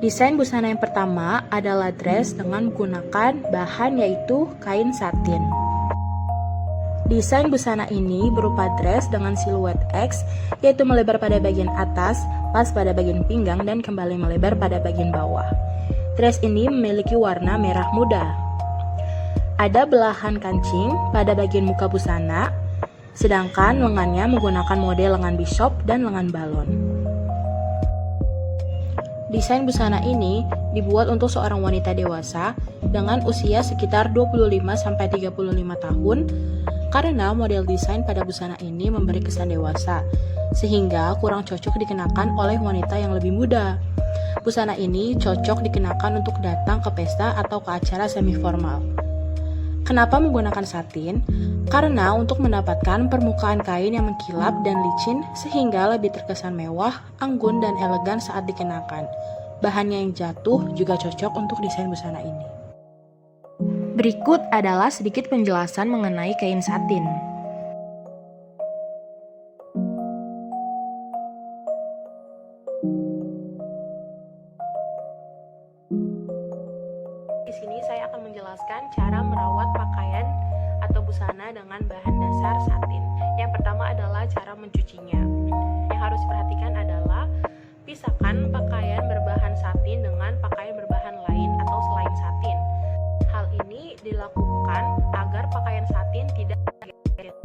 Desain busana yang pertama adalah dress dengan menggunakan bahan yaitu kain satin. Desain busana ini berupa dress dengan siluet X, yaitu melebar pada bagian atas, pas pada bagian pinggang, dan kembali melebar pada bagian bawah. Dress ini memiliki warna merah muda. Ada belahan kancing pada bagian muka busana, sedangkan lengannya menggunakan model lengan bishop dan lengan balon. Desain busana ini dibuat untuk seorang wanita dewasa dengan usia sekitar 25-35 tahun karena model desain pada busana ini memberi kesan dewasa, sehingga kurang cocok dikenakan oleh wanita yang lebih muda. Busana ini cocok dikenakan untuk datang ke pesta atau ke acara semi formal. Kenapa menggunakan satin? Karena untuk mendapatkan permukaan kain yang mengkilap dan licin sehingga lebih terkesan mewah, anggun, dan elegan saat dikenakan. Bahannya yang jatuh juga cocok untuk desain busana ini. Berikut adalah sedikit penjelasan mengenai kain satin. Di sini saya akan menjelaskan cara merawat pakaian atau busana dengan bahan dasar satin. Yang pertama adalah cara mencucinya. Yang harus diperhatikan adalah pisahkan pakaian berbahan satin dengan pakaian berbahan lain atau selain satin. Hal ini dilakukan agar pakaian satin tidak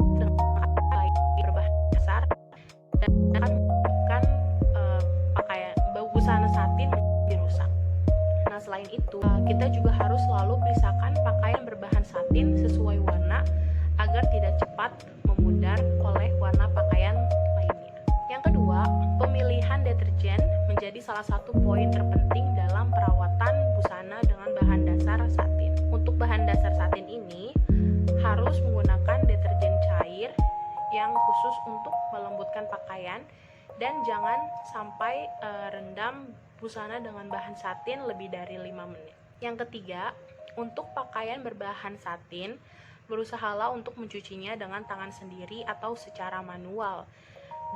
dengan pakaian berbahan dasar dan akan menyebabkan pakaian busana satin menjadi rusak. Nah, selain itu, kita juga harus selalu pisahkan pakaian berbahan satin sesuai warna agar tidak cepat memudar oleh warna pakaian lainnya. Yang kedua, pemilihan deterjen menjadi salah satu poin terpenting dalam perawatan busana dengan bahan dasar satin. Untuk bahan dasar satin ini harus menggunakan deterjen cair yang khusus untuk melembutkan pakaian dan jangan sampai rendam busana dengan bahan satin lebih dari 5 menit. Yang ketiga, untuk pakaian berbahan satin, berusahalah untuk mencucinya dengan tangan sendiri atau secara manual.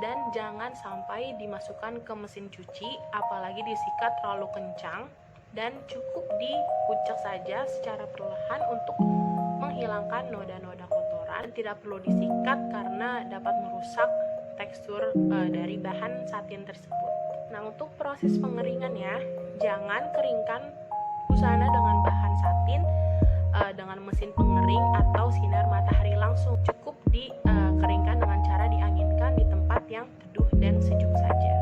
Dan jangan sampai dimasukkan ke mesin cuci, apalagi disikat terlalu kencang, dan cukup dikucek saja secara perlahan untuk menghilangkan noda-noda kotoran. Tidak perlu disikat karena dapat merusak tekstur dari bahan satin tersebut. Nah, untuk proses pengeringannya, jangan keringkan busana dengan bahan satin dengan mesin pengering atau sinar matahari langsung. Cukup dikeringkan dengan cara dianginkan di tempat yang teduh dan sejuk saja.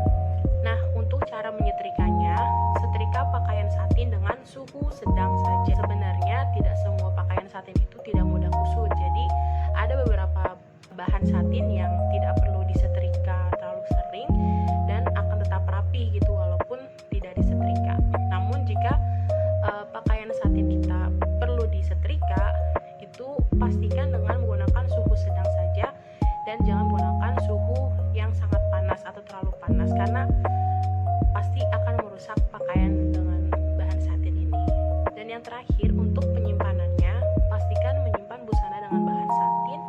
Nah, untuk cara menyetrikanya, setrika pakaian satin dengan suhu sedang saja. Sebenarnya tidak semua pakaian satin itu tidak mudah kusut. Jadi, ada beberapa bahan satin yang tidak perlu disetrika terlalu sering dan akan tetap rapi gitu walaupun tidak disetrika. Namun jika pakaian satin kita perlu disetrika, itu pastikan dengan menggunakan suhu sedang saja dan jangan menggunakan suhu yang sangat panas atau terlalu panas karena pasti akan merusak pakaian dengan bahan satin ini. Dan yang terakhir, untuk penyimpanannya, pastikan menyimpan busana dengan bahan satin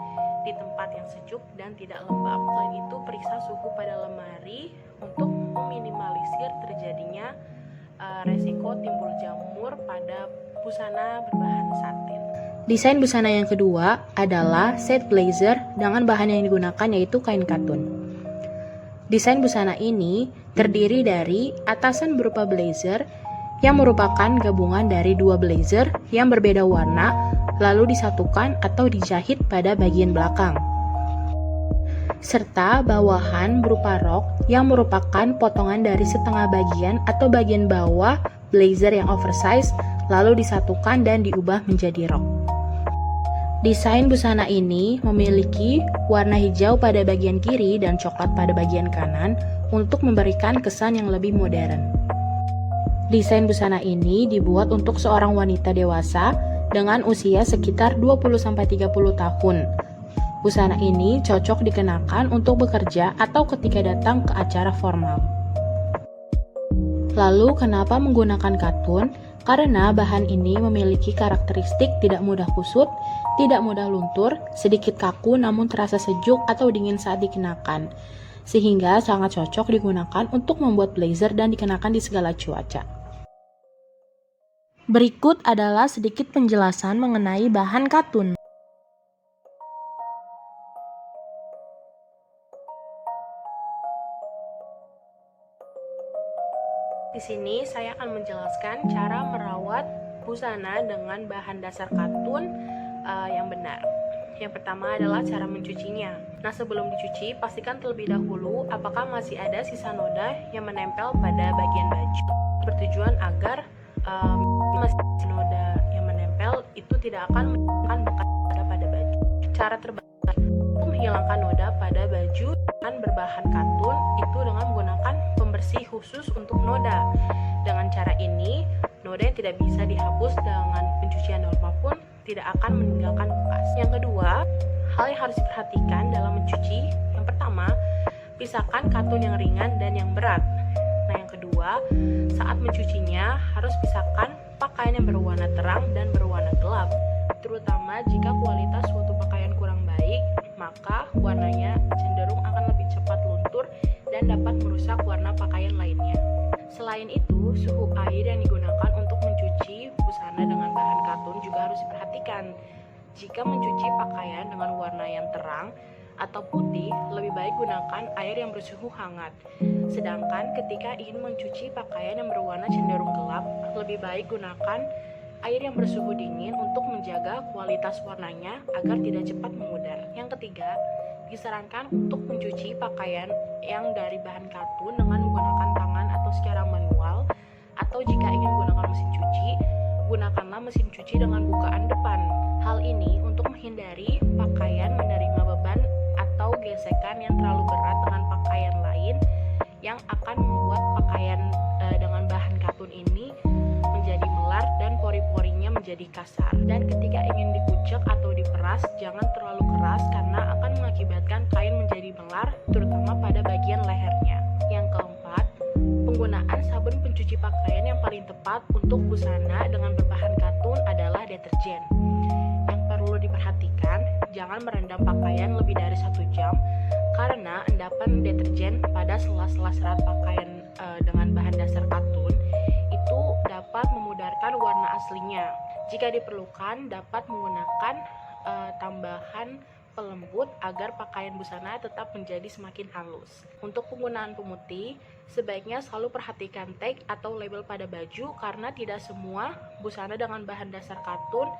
di tempat yang sejuk dan tidak lembab. Selain itu, periksa suhu pada lemari untuk meminimalisir terjadinya resiko timbul jamur pada busana berbahan satin. Desain busana yang kedua adalah set blazer dengan bahan yang digunakan yaitu kain katun. Desain busana ini terdiri dari atasan berupa blazer yang merupakan gabungan dari dua blazer yang berbeda warna lalu disatukan atau dijahit pada bagian belakang, serta bawahan berupa rok yang merupakan potongan dari setengah bagian atau bagian bawah blazer yang oversize lalu disatukan dan diubah menjadi rok. Desain busana ini memiliki warna hijau pada bagian kiri dan coklat pada bagian kanan untuk memberikan kesan yang lebih modern. Desain busana ini dibuat untuk seorang wanita dewasa dengan usia sekitar 20-30 tahun. Busana ini cocok dikenakan untuk bekerja atau ketika datang ke acara formal. Lalu, kenapa menggunakan katun? Karena bahan ini memiliki karakteristik tidak mudah kusut, tidak mudah luntur, sedikit kaku namun terasa sejuk atau dingin saat dikenakan, sehingga sangat cocok digunakan untuk membuat blazer dan dikenakan di segala cuaca. Berikut adalah sedikit penjelasan mengenai bahan katun. Di sini saya akan menjelaskan cara merawat busana dengan bahan dasar katun yang benar. Yang pertama adalah cara mencucinya. Nah, sebelum dicuci, pastikan terlebih dahulu apakah masih ada sisa noda yang menempel pada bagian baju. Bertujuan agar masih noda yang menempel itu tidak akan menghilangkan bekas noda pada baju. Cara terbaik untuk menghilangkan noda pada baju dengan berbahan katun itu dengan menggunakan pembersih khusus untuk noda. Dengan cara ini, noda yang tidak bisa dihapus dengan pencucian normal pun tidak akan meninggalkan bekas. Yang kedua, hal yang harus diperhatikan dalam mencuci, yang pertama, pisahkan katun yang ringan dan yang berat. Nah, yang kedua, saat mencucinya harus pisahkan pakaian yang berwarna terang dan berwarna gelap. Terutama jika kualitas suatu pakaian kurang baik, maka warnanya cenderung akan lebih cepat luntur dan dapat merusak warna pakaian lainnya. Selain itu, suhu air yang digunakan untuk mencuci busana dengan bahan katun juga harus diperhatikan. Jika mencuci pakaian dengan warna yang terang atau putih, lebih baik gunakan air yang bersuhu hangat. Sedangkan ketika ingin mencuci pakaian yang berwarna cenderung gelap, lebih baik gunakan air yang bersuhu dingin untuk menjaga kualitas warnanya agar tidak cepat memudar. Yang ketiga, disarankan untuk mencuci pakaian yang dari bahan katun dengan menggunakan tangan atau secara manual, atau jika ingin menggunakan mesin cuci, gunakanlah mesin cuci dengan bukaan depan. Hal ini untuk menghindari pakaian menerima beban atau gesekan yang terlalu berat dengan pakaian lain yang akan membuat pakaian dengan bahan katun ini menjadi melar dan pori-porinya menjadi kasar. Dan ketika ingin dikucek atau diperas, jangan terlalu keras karena akan mengakibatkan kain menjadi melar, terutama pada bagian lehernya. Yang keempat, penggunaan sabun pencuci pakaian yang paling tepat untuk busana dengan berbahan katun adalah deterjen. Yang perlu diperhatikan, jangan merendam pakaian lebih dari 1 jam karena endapan deterjen pada sela-sela serat pakaian dengan bahan dasar katun itu dapat memudarkan warna aslinya. Jika diperlukan, dapat menggunakan tambahan pelembut agar pakaian busana tetap menjadi semakin halus. Untuk penggunaan pemutih, sebaiknya selalu perhatikan tag atau label pada baju karena tidak semua busana dengan bahan dasar katun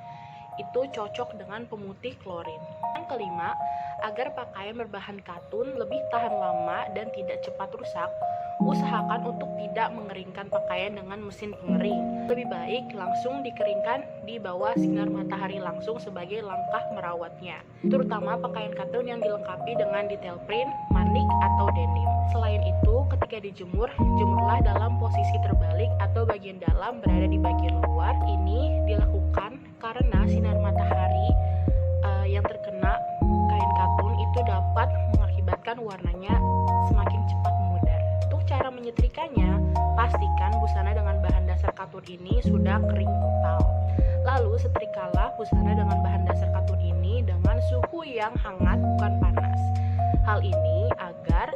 itu cocok dengan pemutih klorin. Yang kelima, agar pakaian berbahan katun lebih tahan lama dan tidak cepat rusak, usahakan untuk tidak mengeringkan pakaian dengan mesin pengering. Lebih baik langsung dikeringkan di bawah sinar matahari langsung sebagai langkah merawatnya, terutama pakaian katun yang dilengkapi dengan detail print, manik, atau denim. Selain itu, ketika dijemur, jemurlah dalam posisi terbalik atau bagian dalam berada di bagian luar. Ini dilakukan karena sinar matahari yang terkena kain katun itu dapat mengakibatkan warnanya semakin cepat memudar. Untuk cara menyetrikanya, pastikan busana dengan bahan dasar katun ini sudah kering total. Lalu setrikalah busana dengan bahan dasar katun ini dengan suhu yang hangat bukan panas. Hal ini agar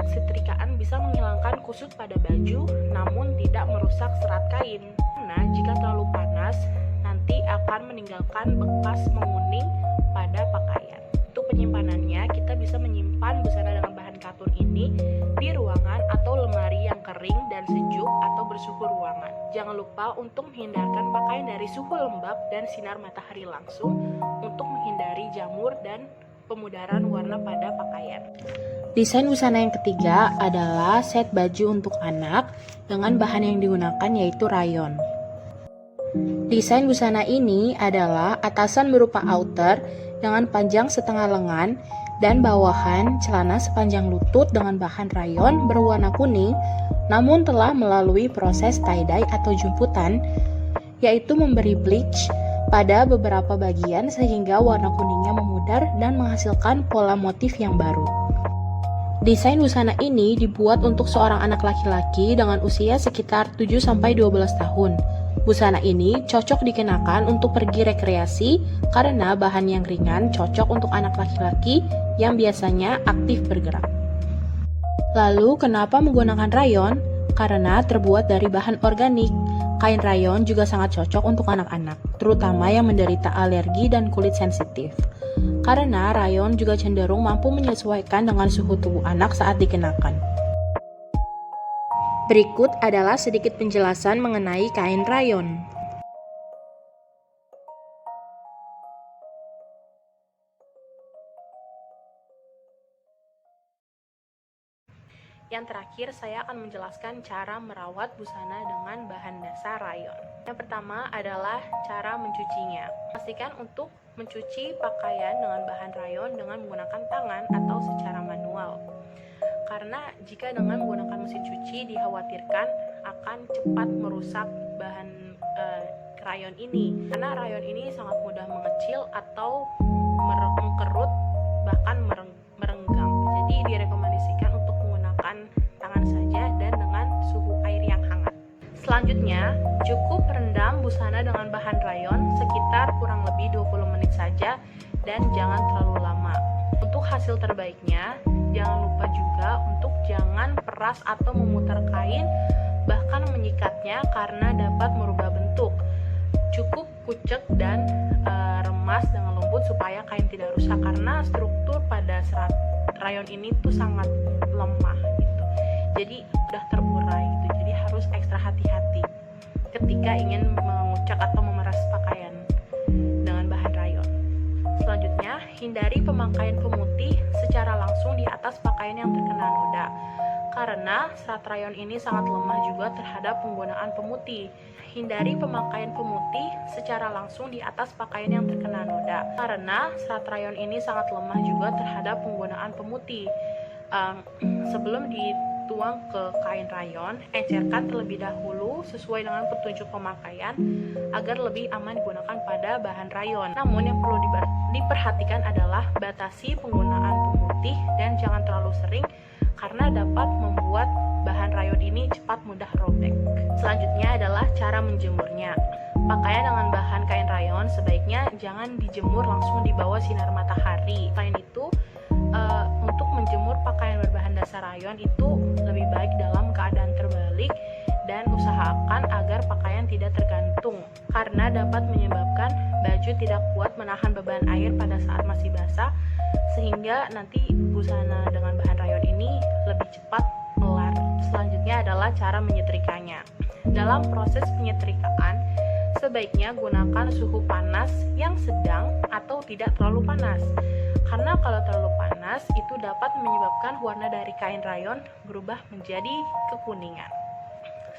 setrikaan bisa menghilangkan kusut pada baju namun tidak merusak serat kain. Karena jika terlalu panas, nanti akan meninggalkan bekas menguning pada pakaian. Untuk penyimpanannya, kita bisa menyimpan busana dengan bahan katun ini di ruangan atau lemari yang kering dan sejuk atau bersuhu ruangan. Jangan lupa untuk menghindarkan pakaian dari suhu lembab dan sinar matahari langsung untuk menghindari jamur dan pemudaran warna pada pakaian. Desain busana yang ketiga adalah set baju untuk anak dengan bahan yang digunakan yaitu rayon. Desain busana ini adalah atasan berupa outer dengan panjang setengah lengan dan bawahan celana sepanjang lutut dengan bahan rayon berwarna kuning namun telah melalui proses tie-dye atau jumputan, yaitu memberi bleach pada beberapa bagian sehingga warna kuningnya memudar dan menghasilkan pola motif yang baru. Desain busana ini dibuat untuk seorang anak laki-laki dengan usia sekitar 7-12 tahun. Busana ini cocok dikenakan untuk pergi rekreasi karena bahan yang ringan cocok untuk anak laki-laki yang biasanya aktif bergerak. Lalu, kenapa menggunakan rayon? Karena terbuat dari bahan organik. Kain rayon juga sangat cocok untuk anak-anak, terutama yang menderita alergi dan kulit sensitif. Karena rayon juga cenderung mampu menyesuaikan dengan suhu tubuh anak saat dikenakan. Berikut adalah sedikit penjelasan mengenai kain rayon. Yang terakhir, saya akan menjelaskan cara merawat busana dengan bahan dasar rayon. Yang pertama adalah cara mencucinya. Pastikan untuk mencuci pakaian dengan bahan rayon dengan menggunakan tangan atau secara manual. Karena jika dengan menggunakan mesin cuci dikhawatirkan akan cepat merusak bahan rayon ini. Karena rayon ini sangat mudah mengecil atau mengkerut, bahkan merenggang. Jadi direkomendasikan untuk menggunakan tangan saja dan dengan suhu air yang hangat. Selanjutnya, cukup rendam busana dengan bahan rayon sekitar kurang lebih 20 menit saja dan jangan terlalu lama. Untuk hasil terbaiknya, jangan lupa juga untuk jangan peras atau memutar kain, bahkan menyikatnya karena dapat merubah bentuk. Cukup kucek dan remas dengan lembut supaya kain tidak rusak, karena struktur pada serat rayon ini tuh sangat lemah gitu. Jadi udah terurai gitu. Jadi harus ekstra hati-hati ketika ingin mengucek atau memeras pakaian dengan bahan rayon. Selanjutnya, hindari pemakaian pemutih secara langsung di atas pakaian yang terkena noda, karena serat rayon ini sangat lemah juga terhadap penggunaan pemutih. Hindari pemakaian pemutih secara langsung di atas pakaian yang terkena noda, karena serat rayon ini sangat lemah juga terhadap penggunaan pemutih. Sebelum dituang ke kain rayon, encerkan terlebih dahulu sesuai dengan petunjuk pemakaian agar lebih aman digunakan pada bahan rayon. Namun yang perlu diperhatikan adalah batasi penggunaan pemutih dan jangan terlalu sering, karena dapat membuat bahan rayon ini cepat mudah robek. Selanjutnya adalah cara menjemurnya. Pakaian dengan bahan kain rayon sebaiknya jangan dijemur langsung di bawah sinar matahari. Selain itu, untuk menjemur pakaian berbahan dasar rayon itu lebih baik dalam keadaan terbalik dan usahakan agar pakaian tidak tergantung, karena dapat menyebabkan baju tidak kuat menahan beban air pada saat masih basah, sehingga nanti busana dengan bahan rayon ini lebih cepat melar. Selanjutnya adalah cara menyetrikanya. Dalam proses penyetrikaan, sebaiknya gunakan suhu panas yang sedang atau tidak terlalu panas, karena kalau terlalu panas itu dapat menyebabkan warna dari kain rayon berubah menjadi kekuningan.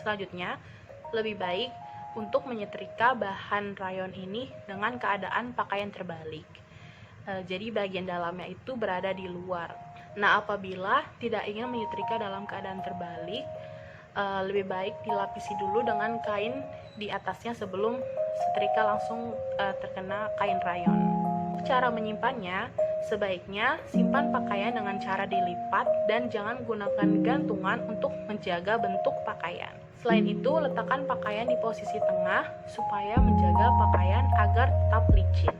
Selanjutnya, lebih baik untuk menyetrika bahan rayon ini dengan keadaan pakaian terbalik. Jadi bagian dalamnya itu berada di luar. Nah, apabila tidak ingin menyetrika dalam keadaan terbalik, lebih baik dilapisi dulu dengan kain di atasnya sebelum setrika langsung terkena kain rayon. Cara menyimpannya, sebaiknya simpan pakaian dengan cara dilipat dan jangan gunakan gantungan untuk menjaga bentuk pakaian. Selain itu, letakkan pakaian di posisi tengah supaya menjaga pakaian agar tetap licin.